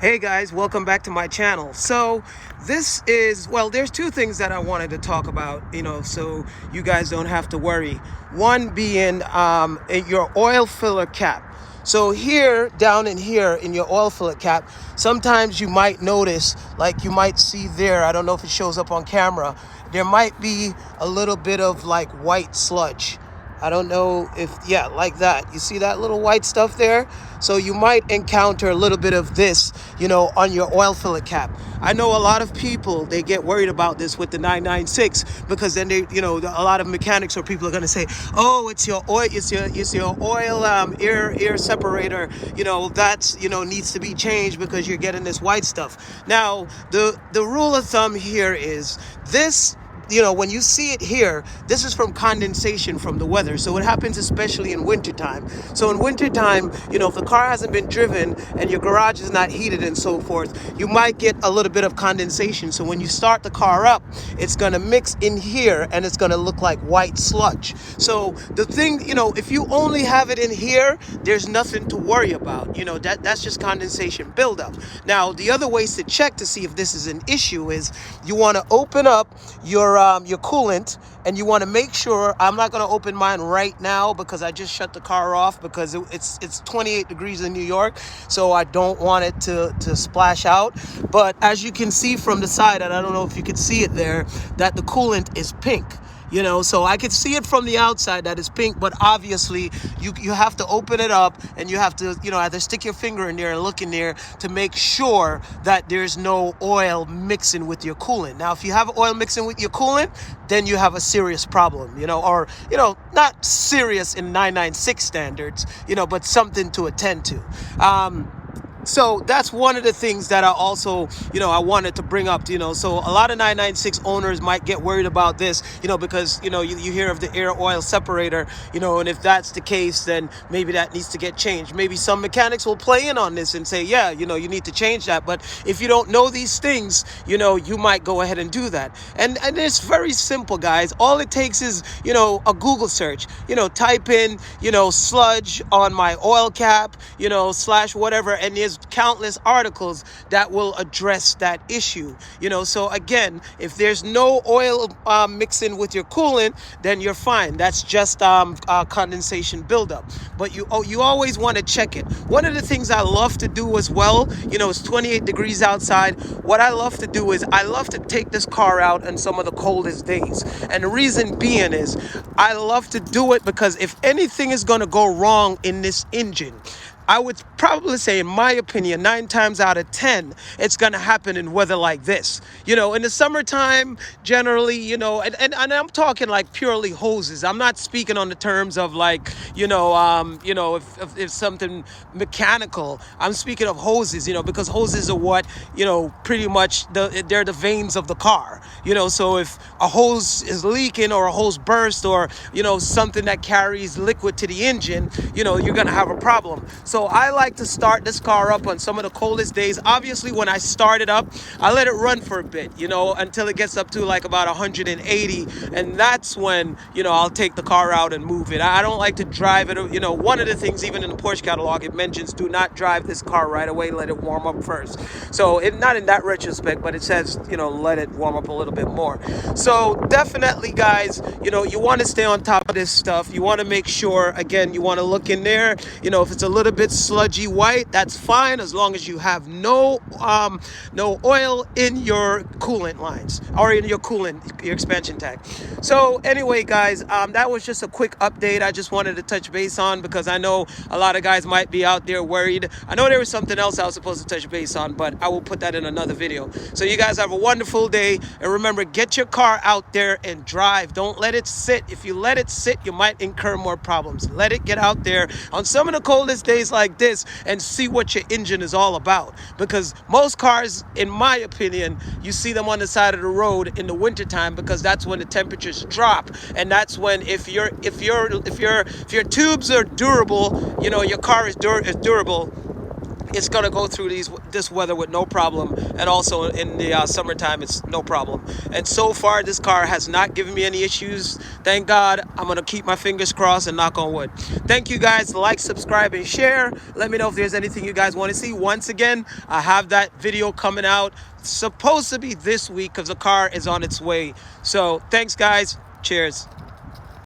Hey guys, welcome back to my channel. So this is, well, there's two things that I wanted to talk about, so you guys don't have to worry. One being your oil filler cap. So here, down in here in your oil filler cap, sometimes you might notice, like you might see there, I don't know if it shows up on camera, there might be a little bit of like white sludge. I don't know if, yeah, like that. You see that little white stuff there? So you might encounter a little bit of this, on your oil filler cap. I know a lot of people, they get worried about this with the 996 because then they, a lot of mechanics or people are going to say, oh, it's your oil, it's your oil air separator, that's, needs to be changed because you're getting this white stuff. Now, the rule of thumb here is this. When you see it here, this is from condensation from the weather. So it happens especially in wintertime. So in wintertime, if the car hasn't been driven and your garage is not heated and so forth, you might get a little bit of condensation. So when you start the car up, it's going to mix in here and it's going to look like white sludge. So the thing, if you only have it in here, there's nothing to worry about. That's just condensation buildup. Now, the other ways to check to see if this is an issue is you want to open up your coolant, and you want to make sure. I'm not going to open mine right now because I just shut the car off because it's 28 degrees in New York, so I don't want it to splash out. But as you can see from the side, and I don't know if you can see it there, that the coolant is pink. So I could see it from the outside that it's pink, but obviously you have to open it up and you have to, either stick your finger in there and look in there to make sure that there's no oil mixing with your coolant. Now, if you have oil mixing with your coolant, then you have a serious problem, or, not serious in 996 standards, but something to attend to. So that's one of the things that I also, I wanted to bring up, so a lot of 996 owners might get worried about this, because, you hear of the air oil separator, and if that's the case, then maybe that needs to get changed. Maybe some mechanics will play in on this and say, yeah, you need to change that. But if you don't know these things, you might go ahead and do that. And it's very simple, guys. All it takes is, a Google search, type in, sludge on my oil cap, / whatever, and there's countless articles that will address that issue. So again, if there's no oil mixing with your coolant, then you're fine. That's just condensation buildup. But you always want to check it. One of the things I love to do as well, it's 28 degrees outside. What I love to do is I love to take this car out on some of the coldest days. And the reason being is I love to do it because if anything is going to go wrong in this engine, I would probably say, in my opinion, 9 times out of 10, it's going to happen in weather like this. In the summertime, generally, and I'm talking like purely hoses. I'm not speaking on the terms of like, if something mechanical. I'm speaking of hoses, because hoses are what, pretty much they're the veins of the car. So if a hose is leaking or a hose burst or, something that carries liquid to the engine, you're going to have a problem. So I like to start this car up on some of the coldest days. Obviously, when I start it up, I let it run for a bit, until it gets up to like about 180. And that's when, I'll take the car out and move it. I don't like to drive it. One of the things, even in the Porsche catalog, it mentions do not drive this car right away. Let it warm up first. So not in that retrospect, but it says, let it warm up a little bit more. So definitely, guys, you want to stay on top of this stuff. You want to make sure, again, you want to look in there, if it's a little bit sludgy white, that's fine as long as you have no oil in your coolant lines or in your coolant, your expansion tank. So anyway, guys, that was just a quick update I just wanted to touch base on because I know a lot of guys might be out there worried. I know there was something else I was supposed to touch base on, but I will put that in another video. So you guys have a wonderful day, and remember, get your car out there and drive. Don't let it sit. If you let it sit, you might incur more problems. Let it get out there on some of the coldest days like this and see what your engine is all about, because most cars, in my opinion, you see them on the side of the road in the wintertime because that's when the temperatures drop, and that's when if your tubes are durable, your car is durable, it's going to go through this weather with no problem, and also in the summertime it's no problem. And so far this car has not given me any issues, thank God. I'm going to keep my fingers crossed and knock on wood. Thank you guys. Like, subscribe, and share. Let me know if there's anything you guys want to see. Once again, I have that video coming out, supposed to be this week, because the car is on its way. So thanks guys, cheers.